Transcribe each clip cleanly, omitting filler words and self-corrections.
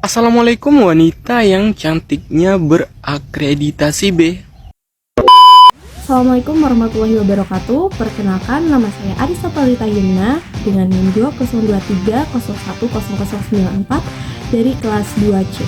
Assalamualaikum wanita yang cantiknya berakreditasi B. Assalamualaikum warahmatullahi wabarakatuh. Perkenalkan, nama saya Arisa Palita Yumna dengan NIM 2023010094 dari kelas 2C.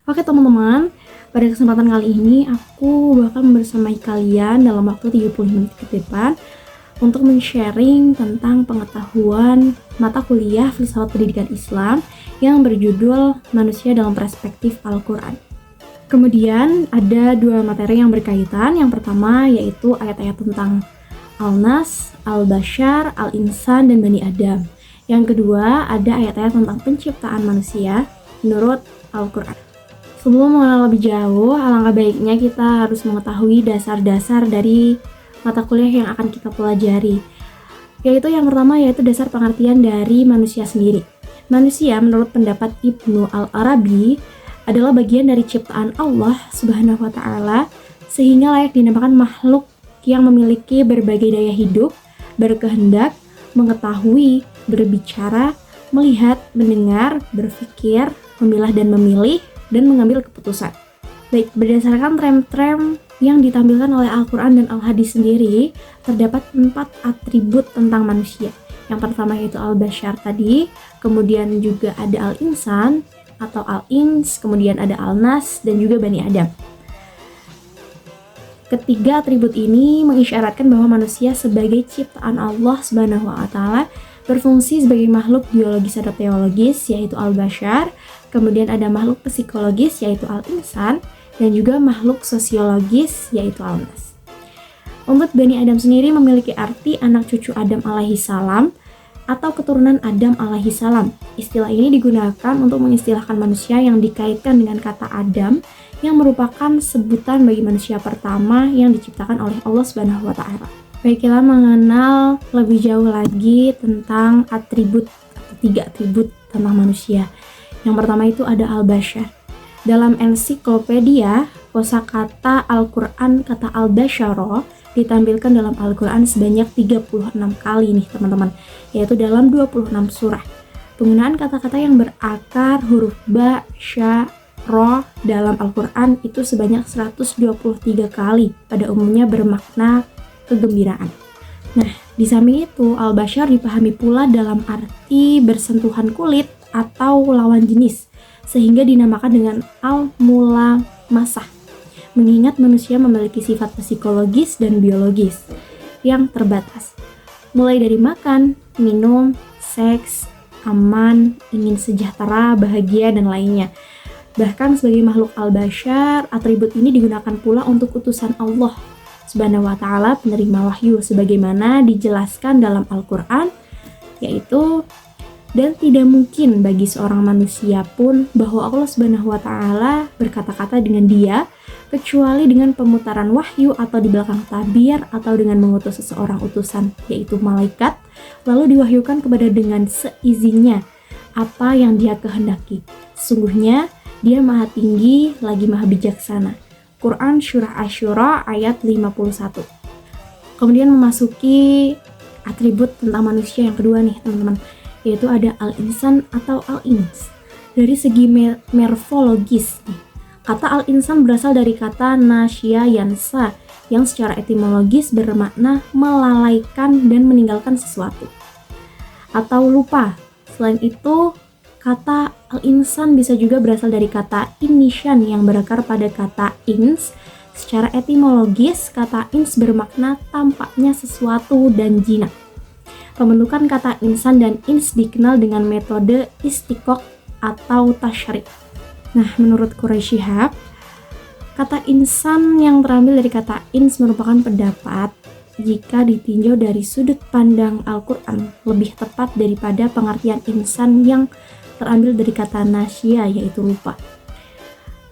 Oke teman-teman, pada kesempatan kali ini aku bakal membersamai kalian dalam waktu 30 menit ke depan untuk men-sharing tentang pengetahuan mata kuliah Filsafat Pendidikan Islam yang berjudul Manusia dalam Perspektif Al-Quran. Kemudian ada dua materi yang berkaitan. Yang pertama yaitu ayat-ayat tentang Al-Nas, Al-Bashar, Al-Insan, dan Bani Adam. Yang kedua ada ayat-ayat tentang penciptaan manusia menurut Al-Quran. Sebelum mengenal lebih jauh, alangkah baiknya kita harus mengetahui dasar-dasar dari mata kuliah yang akan kita pelajari. Yaitu yang pertama yaitu dasar pengertian dari manusia sendiri. Manusia menurut pendapat Ibnu Al-Arabi adalah bagian dari ciptaan Allah Subhanahu wa Ta'ala, sehingga layak dinamakan makhluk yang memiliki berbagai daya hidup, berkehendak, mengetahui, berbicara, melihat, mendengar, berpikir, memilah dan memilih, dan mengambil keputusan. Baik, berdasarkan tren-tren yang ditampilkan oleh Al-Quran dan Al-Hadis sendiri, terdapat 4 atribut tentang manusia. Yang pertama yaitu Al-Bashar tadi, kemudian juga ada Al-Insan atau Al-Ins, kemudian ada Al-Nas, dan juga Bani Adam. Ketiga atribut ini mengisyaratkan bahwa manusia sebagai ciptaan Allah Subhanahu wa Ta'ala berfungsi sebagai makhluk biologis atau teologis yaitu Al-Bashar, kemudian ada makhluk psikologis yaitu Al-Insan, dan juga makhluk sosiologis yaitu Al-Nas. Untuk Bani Adam sendiri memiliki arti anak cucu Adam alaihi salam atau keturunan Adam alaihi salam. Istilah ini digunakan untuk mengistilahkan manusia yang dikaitkan dengan kata Adam yang merupakan sebutan bagi manusia pertama yang diciptakan oleh Allah Subhanahu wa Ta'ala. Baiklah, mengenal lebih jauh lagi tentang atribut atau 3 atribut tentang manusia. Yang pertama itu ada Al-Bashar. Dalam ensiklopedia kosakata Al-Quran, kata Al-Basharo ditampilkan dalam Al-Quran sebanyak 36 kali nih teman-teman, yaitu dalam 26 surah. Penggunaan kata-kata yang berakar huruf ba, sya, ro dalam Al-Quran itu sebanyak 123 kali, pada umumnya bermakna kegembiraan. Nah, di samping itu Al-Bashar dipahami pula dalam arti bersentuhan kulit atau lawan jenis, sehingga dinamakan dengan al-mulamasah, mengingat manusia memiliki sifat psikologis dan biologis yang terbatas, mulai dari makan, minum, seks, aman, ingin sejahtera, bahagia, dan lainnya. Bahkan sebagai makhluk Al-Bashar, atribut ini digunakan pula untuk utusan Allah Subhanahu wa Ta'ala, penerima wahyu, sebagaimana dijelaskan dalam Al-Quran, yaitu dan tidak mungkin bagi seorang manusia pun bahwa Allah Subhanahu wa Ta'ala berkata-kata dengan dia kecuali dengan pemutaran wahyu atau di belakang tabir atau dengan mengutus seseorang utusan yaitu malaikat, lalu diwahyukan kepada dengan seizinnya apa yang dia kehendaki. Sungguhnya dia maha tinggi lagi maha bijaksana. Quran Surah Asy-Syura ayat 51. Kemudian memasuki atribut tentang manusia yang kedua nih teman-teman, yaitu ada Al-Insan atau Al-Ins. Dari segi morfologis nih, kata Al-Insan berasal dari kata nasya yansa yang secara etimologis bermakna melalaikan dan meninggalkan sesuatu atau lupa. Selain itu, kata Al-Insan bisa juga berasal dari kata inisyan yang berakar pada kata ins. Secara etimologis, kata ins bermakna tampaknya sesuatu dan jinak. Pembentukan kata insan dan ins dikenal dengan metode istiqoq atau tasyrif. Nah, menurut Quraisy Shihab, kata insan yang terambil dari kata ins merupakan pendapat jika ditinjau dari sudut pandang Al-Quran lebih tepat daripada pengertian insan yang terambil dari kata nasya yaitu lupa,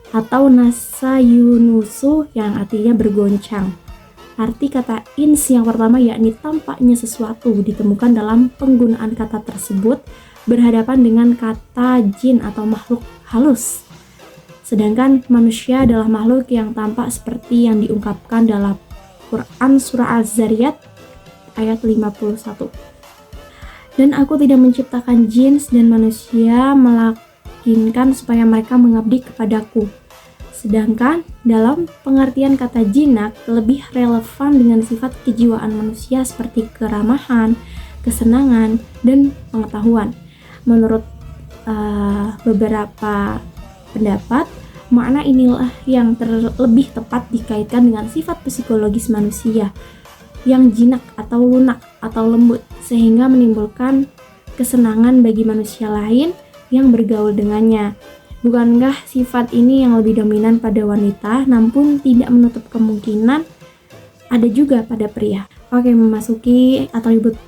atau nasa yunusu yang artinya bergoncang. Arti kata ins yang pertama yakni tampaknya sesuatu ditemukan dalam penggunaan kata tersebut berhadapan dengan kata jin atau makhluk halus. Sedangkan manusia adalah makhluk yang tampak seperti yang diungkapkan dalam Al-Quran surah Az-Zariyat ayat 51. Dan aku tidak menciptakan jin dan manusia melakinkan supaya mereka mengabdi kepadaku. Sedangkan dalam pengertian kata jinak lebih relevan dengan sifat kejiwaan manusia seperti keramahan, kesenangan, dan pengetahuan. Menurut beberapa pendapat, makna inilah yang lebih tepat dikaitkan dengan sifat psikologis manusia yang jinak atau lunak atau lembut, sehingga menimbulkan kesenangan bagi manusia lain yang bergaul dengannya. Bukankah sifat ini yang lebih dominan pada wanita, namun tidak menutup kemungkinan ada juga pada pria. Oke, memasuki atribut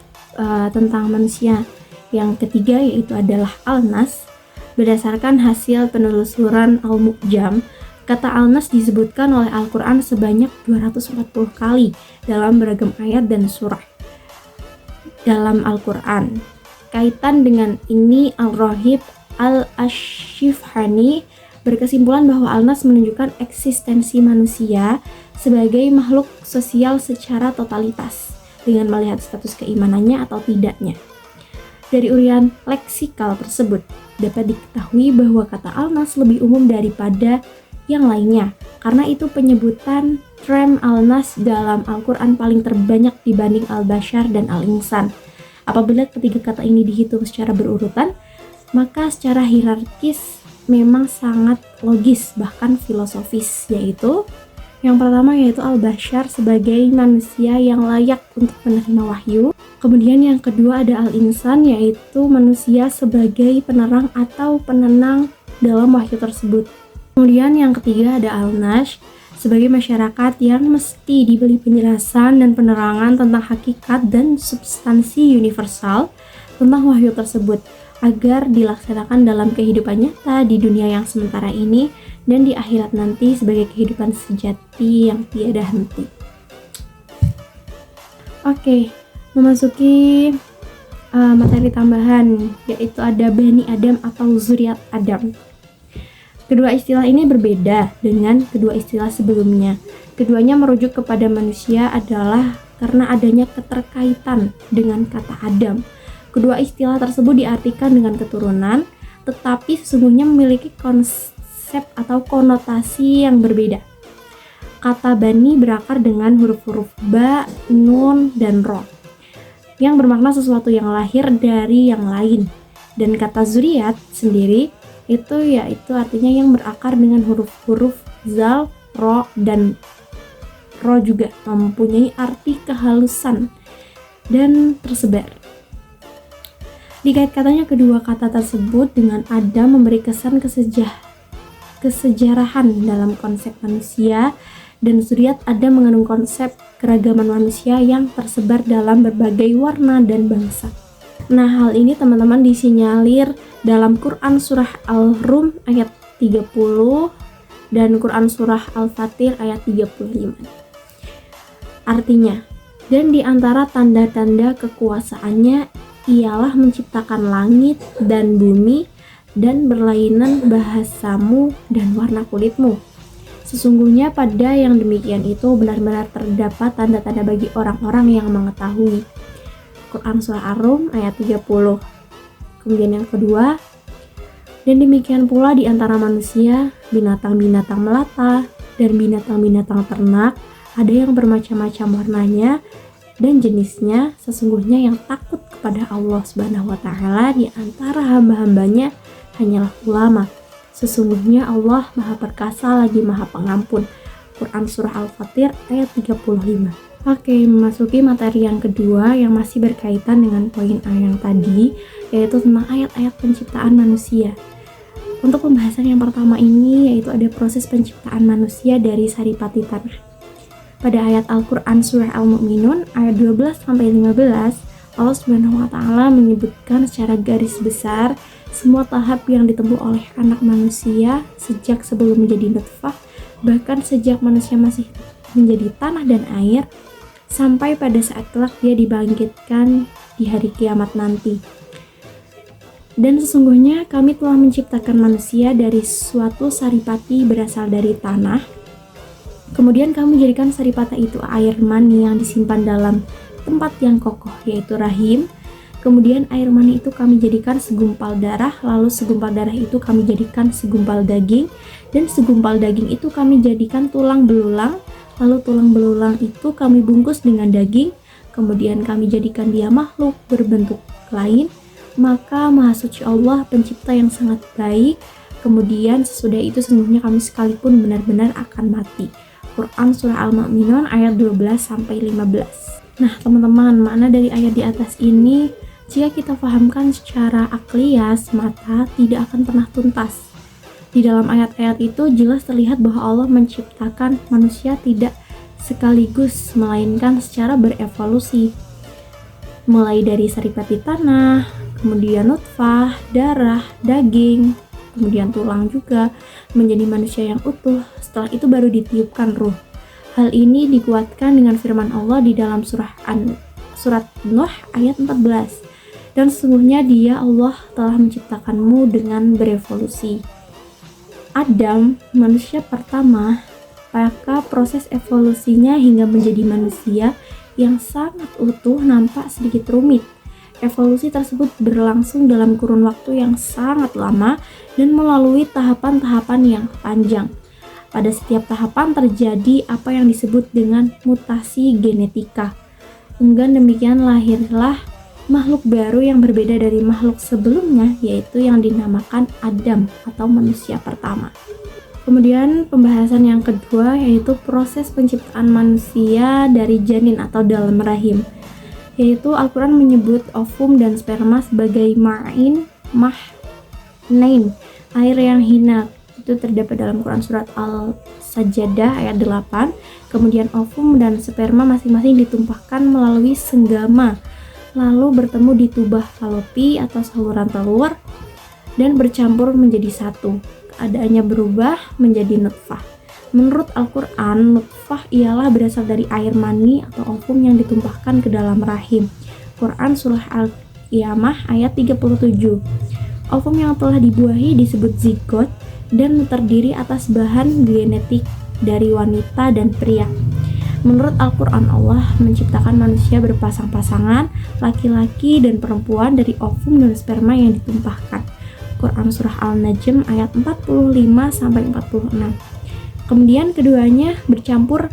tentang manusia yang ketiga, yaitu adalah Al-Nas. Berdasarkan hasil penelusuran Al-Mu'jam, kata Al-Nas disebutkan oleh Al-Quran sebanyak 240 kali dalam beragam ayat dan surah dalam Al-Quran. Kaitan dengan ini, Al-Rahib Al-Ashifhani berkesimpulan bahwa Al-Nas menunjukkan eksistensi manusia sebagai makhluk sosial secara totalitas dengan melihat status keimanannya atau tidaknya. Dari urian leksikal tersebut dapat diketahui bahwa kata Al-Nas lebih umum daripada yang lainnya, karena itu penyebutan term Al-Nas dalam Al-Quran paling terbanyak dibanding Al-Bashar dan Al-Insan. Apabila ketiga kata ini dihitung secara berurutan, maka secara hierarkis memang sangat logis, bahkan filosofis, yaitu yang pertama yaitu Al-Bashar sebagai manusia yang layak untuk menerima wahyu. Kemudian yang kedua ada Al-Insan, yaitu manusia sebagai penerang atau penenang dalam wahyu tersebut. Kemudian yang ketiga ada Al-Nash sebagai masyarakat yang mesti diberi penjelasan dan penerangan tentang hakikat dan substansi universal tentang wahyu tersebut, agar dilaksanakan dalam kehidupan nyata di dunia yang sementara ini dan di akhirat nanti sebagai kehidupan sejati yang tiada henti. Oke, memasuki materi tambahan, yaitu ada Bani Adam atau Zuriat Adam. Kedua istilah ini berbeda dengan kedua istilah sebelumnya. Keduanya merujuk kepada manusia adalah karena adanya keterkaitan dengan kata Adam. Kedua istilah tersebut diartikan dengan keturunan, tetapi sesungguhnya memiliki konsep atau konotasi yang berbeda. Kata Bani berakar dengan huruf-huruf Ba, Nun, dan Ro, yang bermakna sesuatu yang lahir dari yang lain. Dan kata Zuriat sendiri itu artinya yang berakar dengan huruf-huruf Zal, Ro, dan Ro juga mempunyai arti kehalusan dan tersebar. Dikait-katanya kedua kata tersebut dengan Adam memberi kesan kesejarahan dalam konsep manusia, dan Zuriat Adam mengandung konsep keragaman manusia yang tersebar dalam berbagai warna dan bangsa. Nah, hal ini teman-teman disinyalir dalam Quran surah Al-Rum ayat 30 dan Quran surah Al-Fatir ayat 35. Artinya, dan di antara tanda-tanda kekuasaannya ialah menciptakan langit dan bumi dan berlainan bahasamu dan warna kulitmu. Sesungguhnya pada yang demikian itu benar-benar terdapat tanda-tanda bagi orang-orang yang mengetahui. Quran surah Ar-Rum ayat 30. Kemudian yang kedua, dan demikian pula di antara manusia, binatang-binatang melata dan binatang-binatang ternak, ada yang bermacam-macam warnanya dan jenisnya. Sesungguhnya yang takut kepada Allah Subhanahu wa Ta'ala di antara hamba-hambanya hanyalah ulama. Sesungguhnya Allah Maha Perkasa lagi Maha Pengampun. Quran surah Al-Fatir ayat 35. Oke, memasuki materi yang kedua yang masih berkaitan dengan poin A yang tadi, yaitu tentang ayat-ayat penciptaan manusia. Untuk pembahasan yang pertama ini, yaitu ada proses penciptaan manusia dari saripati tanah. Pada ayat Al-Quran surah Al-Mu'minun ayat 12-15, Allah Subhanahu wa Ta'ala menyebutkan secara garis besar semua tahap yang ditempuh oleh anak manusia sejak sebelum menjadi nutfah, bahkan sejak manusia masih menjadi tanah dan air, sampai pada saat kelak dia dibangkitkan di hari kiamat nanti. Dan sesungguhnya kami telah menciptakan manusia dari suatu saripati berasal dari tanah, Kemudian kami jadikan saripata itu air mani yang disimpan dalam tempat yang kokoh, yaitu rahim. Kemudian air mani itu kami jadikan segumpal darah, lalu segumpal darah itu kami jadikan segumpal daging, dan segumpal daging itu kami jadikan tulang belulang, lalu tulang belulang itu kami bungkus dengan daging, kemudian kami jadikan dia makhluk berbentuk lain. Maka Maha Suci Allah, pencipta yang sangat baik. Kemudian sesudah itu sesungguhnya kami sekalipun benar-benar akan mati. Quran Surah Al-Mu'minun ayat 12-15. Nah teman-teman, makna dari ayat di atas ini jika kita pahamkan secara akliyah semata tidak akan pernah tuntas. Di dalam ayat-ayat itu jelas terlihat bahwa Allah menciptakan manusia tidak sekaligus, melainkan secara berevolusi. Mulai dari saripati tanah, kemudian nutfah, darah, daging, kemudian tulang juga, menjadi manusia yang utuh. Setelah itu baru ditiupkan ruh. Hal ini dikuatkan dengan firman Allah di dalam surat Nuh ayat 14. Dan sesungguhnya Dia, Allah, telah menciptakanmu dengan berevolusi. Adam, manusia pertama, maka proses evolusinya hingga menjadi manusia yang sangat utuh nampak sedikit rumit. Evolusi tersebut berlangsung dalam kurun waktu yang sangat lama dan melalui tahapan-tahapan yang panjang. Pada setiap tahapan terjadi apa yang disebut dengan mutasi genetika. Dengan demikian lahirlah makhluk baru yang berbeda dari makhluk sebelumnya, yaitu yang dinamakan Adam atau manusia pertama. Kemudian pembahasan yang kedua yaitu proses penciptaan manusia dari janin atau dalam rahim. Yaitu Al-Quran menyebut ovum dan sperma sebagai ma'in, mahnain, air yang hina. Itu terdapat dalam Quran surat Al-Sajdah ayat 8. Kemudian ovum dan sperma masing-masing ditumpahkan melalui senggama, lalu bertemu di tubah falopi atau saluran telur dan bercampur menjadi satu. Keadaannya berubah menjadi nutfah. Menurut Al-Quran, nutfah ialah berasal dari air mani atau ovum yang ditumpahkan ke dalam rahim. Quran Surah Al-Qiyamah ayat 37. Ovum yang telah dibuahi disebut zigot dan terdiri atas bahan genetik dari wanita dan pria. Menurut Al-Quran, Allah menciptakan manusia berpasang-pasangan, laki-laki dan perempuan dari ovum dan sperma yang ditumpahkan. Quran Surah Al-Najm ayat 45-46. Kemudian keduanya bercampur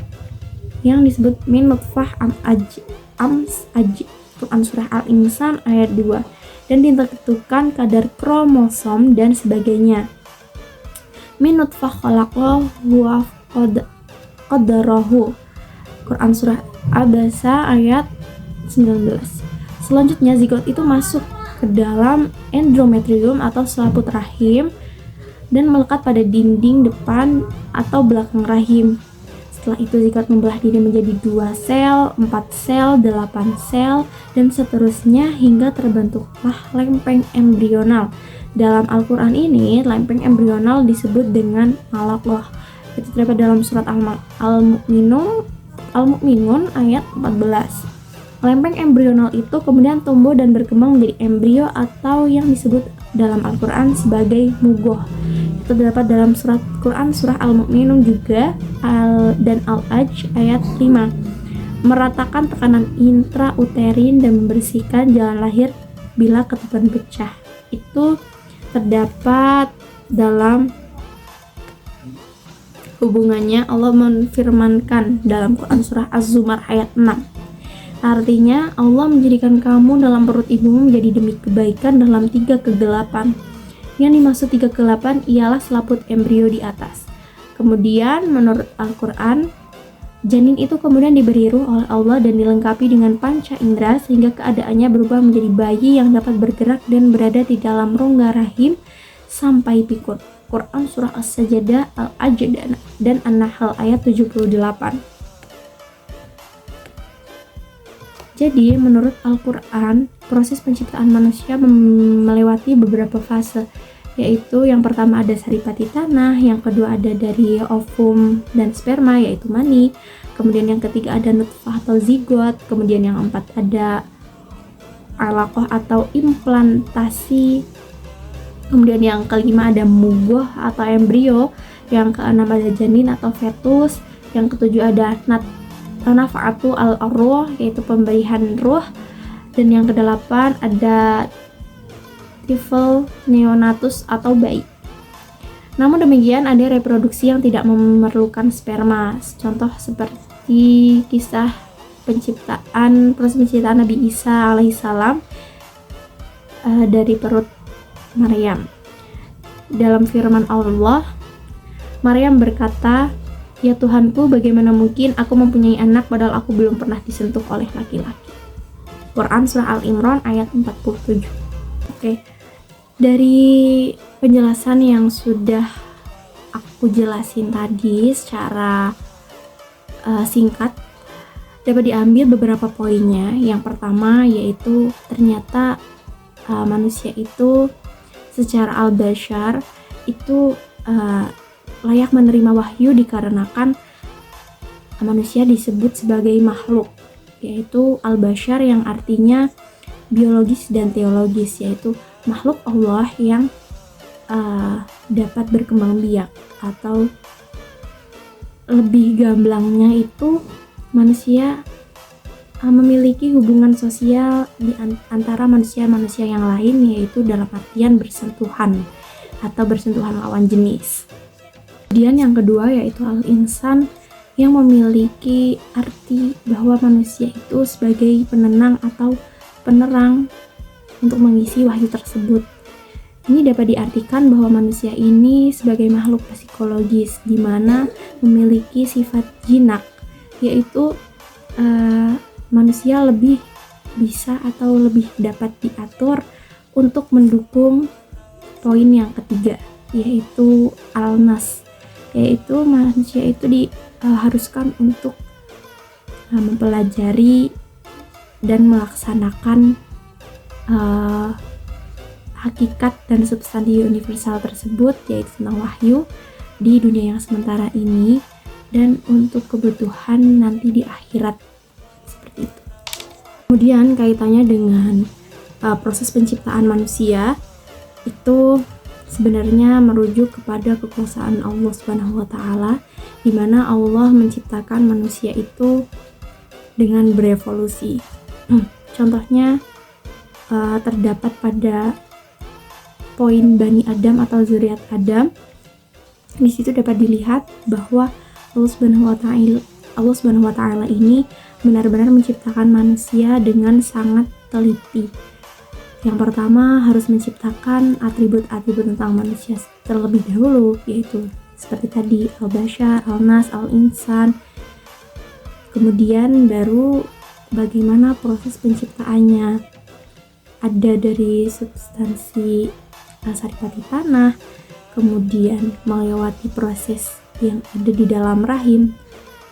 yang disebut min nutfah amsaj. Quran Surah Al-Insan ayat 2. Dan ditentukan kadar kromosom dan sebagainya. Min nutfah khalaqahu wa qaddarahu. Quran Surah Abasa ayat 19. Selanjutnya zigot itu masuk ke dalam endometrium atau selaput rahim dan melekat pada dinding depan atau belakang rahim. Setelah itu zigot membelah diri menjadi 2 sel, 4 sel, 8 sel, dan seterusnya hingga terbentuklah lempeng embrional. Dalam Al-Quran ini, lempeng embrional disebut dengan alaqah. Itu terdapat dalam surat Al-Mu'minun ayat 14. Lempeng embrional itu kemudian tumbuh dan berkembang menjadi embrio atau yang disebut dalam Al-Quran sebagai mugoh. Itu terdapat dalam Quran Surah Al-Mu'minun juga dan Al-Ajj ayat 5. Meratakan tekanan intrauterin dan membersihkan jalan lahir bila ketuban pecah. Itu terdapat dalam hubungannya Allah menfirmankan dalam Quran Surah Az-Zumar ayat 6. Artinya Allah menjadikan kamu dalam perut ibumu menjadi demi kebaikan dalam 3 kegelapan. Yang dimaksud 3 kegelapan ialah selaput embrio di atas. Kemudian menurut Al-Quran, janin itu kemudian diberi ruh oleh Allah dan dilengkapi dengan panca indera sehingga keadaannya berubah menjadi bayi yang dapat bergerak dan berada di dalam rongga rahim sampai pikun. Quran Surah As-Sajdah, Al-Ajj dan An-Nahl ayat 78. Jadi menurut Al-Quran, proses penciptaan manusia melewati beberapa fase, yaitu yang pertama ada saripati tanah, yang kedua ada dari ovum dan sperma yaitu mani, kemudian yang ketiga ada nutfah atau zigot, kemudian yang keempat ada alaqah atau implantasi, kemudian yang kelima ada mugoh atau embrio, yang keenam ada janin atau fetus, Yang ketujuh ada nafa'atu al-ruh, yaitu pemberian ruh. Dan yang kedelapan ada tifl neonatus atau bayi. Namun demikian, ada reproduksi yang tidak memerlukan sperma. Contoh seperti kisah proses penciptaan Nabi Isa alaihissalam dari perut Maryam. Dalam firman Allah, Maryam berkata, "Ya Tuhanku, bagaimana mungkin aku mempunyai anak padahal aku belum pernah disentuh oleh laki-laki." Quran Surah Al-Imran ayat 47. Oke. Dari penjelasan yang sudah aku jelasin tadi secara singkat, dapat diambil beberapa poinnya. Yang pertama yaitu ternyata manusia itu secara al-bashar itu layak menerima wahyu dikarenakan manusia disebut sebagai makhluk, yaitu al-bashar yang artinya biologis dan teologis, yaitu makhluk Allah yang dapat berkembang biak, atau lebih gamblangnya itu manusia memiliki hubungan sosial di antara manusia-manusia yang lain, yaitu dalam artian bersentuhan atau bersentuhan lawan jenis. Kemudian yang kedua yaitu al-insan, yang memiliki arti bahwa manusia itu sebagai penenang atau penerang untuk mengisi wahyu tersebut. Ini dapat diartikan bahwa manusia ini sebagai makhluk psikologis di mana memiliki sifat jinak, yaitu manusia lebih bisa atau lebih dapat diatur untuk mendukung poin yang ketiga, yaitu al-nas, yaitu manusia itu diharuskan untuk mempelajari dan melaksanakan hakikat dan substansi universal tersebut, yaitu tentang wahyu di dunia yang sementara ini dan untuk kebutuhan nanti di akhirat, seperti itu. Kemudian kaitannya dengan proses penciptaan manusia itu sebenarnya merujuk kepada kekuasaan Allah Subhanahu wa taala, di mana Allah menciptakan manusia itu dengan berevolusi. Contohnya terdapat pada poin Bani Adam atau zuriat Adam. Di situ dapat dilihat bahwa Allah Subhanahu wa taala ini benar-benar menciptakan manusia dengan sangat teliti. Yang pertama harus menciptakan atribut-atribut tentang manusia terlebih dahulu, yaitu seperti tadi al-bashar, al-nas, al-insan. Kemudian baru bagaimana proses penciptaannya. Ada dari substansi saripati tanah, kemudian melewati proses yang ada di dalam rahim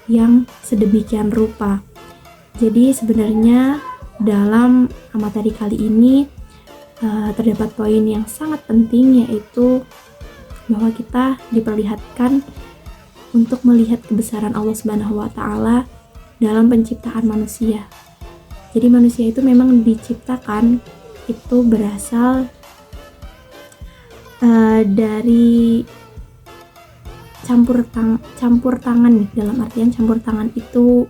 yang sedemikian rupa. Jadi sebenarnya dalam materi kali ini terdapat poin yang sangat penting, yaitu bahwa kita diperlihatkan untuk melihat kebesaran Allah Subhanahu wa taala dalam penciptaan manusia. Jadi manusia itu memang diciptakan itu berasal dari campur tangan nih, dalam artian campur tangan itu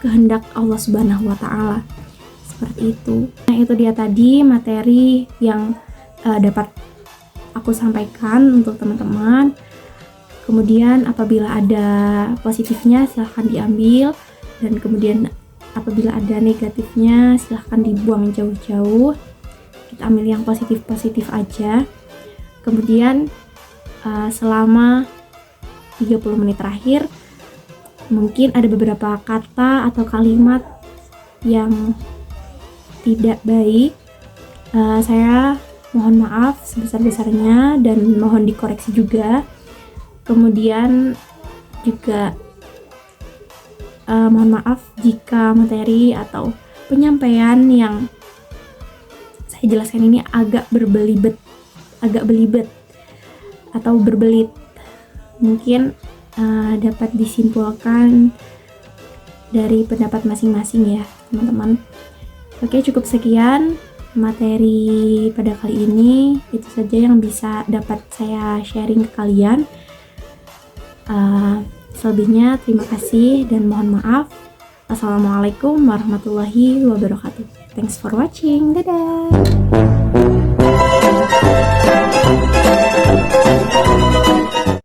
kehendak Allah Subhanahu wa taala, seperti itu. Nah, itu dia tadi materi yang dapat aku sampaikan untuk teman-teman. Kemudian apabila ada positifnya silahkan diambil, dan kemudian apabila ada negatifnya silahkan dibuang jauh-jauh. Kita ambil yang positif-positif aja. Kemudian selama 30 menit terakhir mungkin ada beberapa kata atau kalimat yang tidak baik. Saya mohon maaf sebesar-besarnya dan mohon dikoreksi juga. Kemudian juga mohon maaf jika materi atau penyampaian yang saya jelaskan ini agak belibet atau berbelit. Mungkin dapat disimpulkan dari pendapat masing-masing ya teman-teman. Oke, cukup sekian. materi pada kali ini itu saja yang bisa dapat saya sharing ke kalian. Selebihnya terima kasih dan mohon maaf. Assalamualaikum warahmatullahi wabarakatuh. Thanks for watching. Dadah.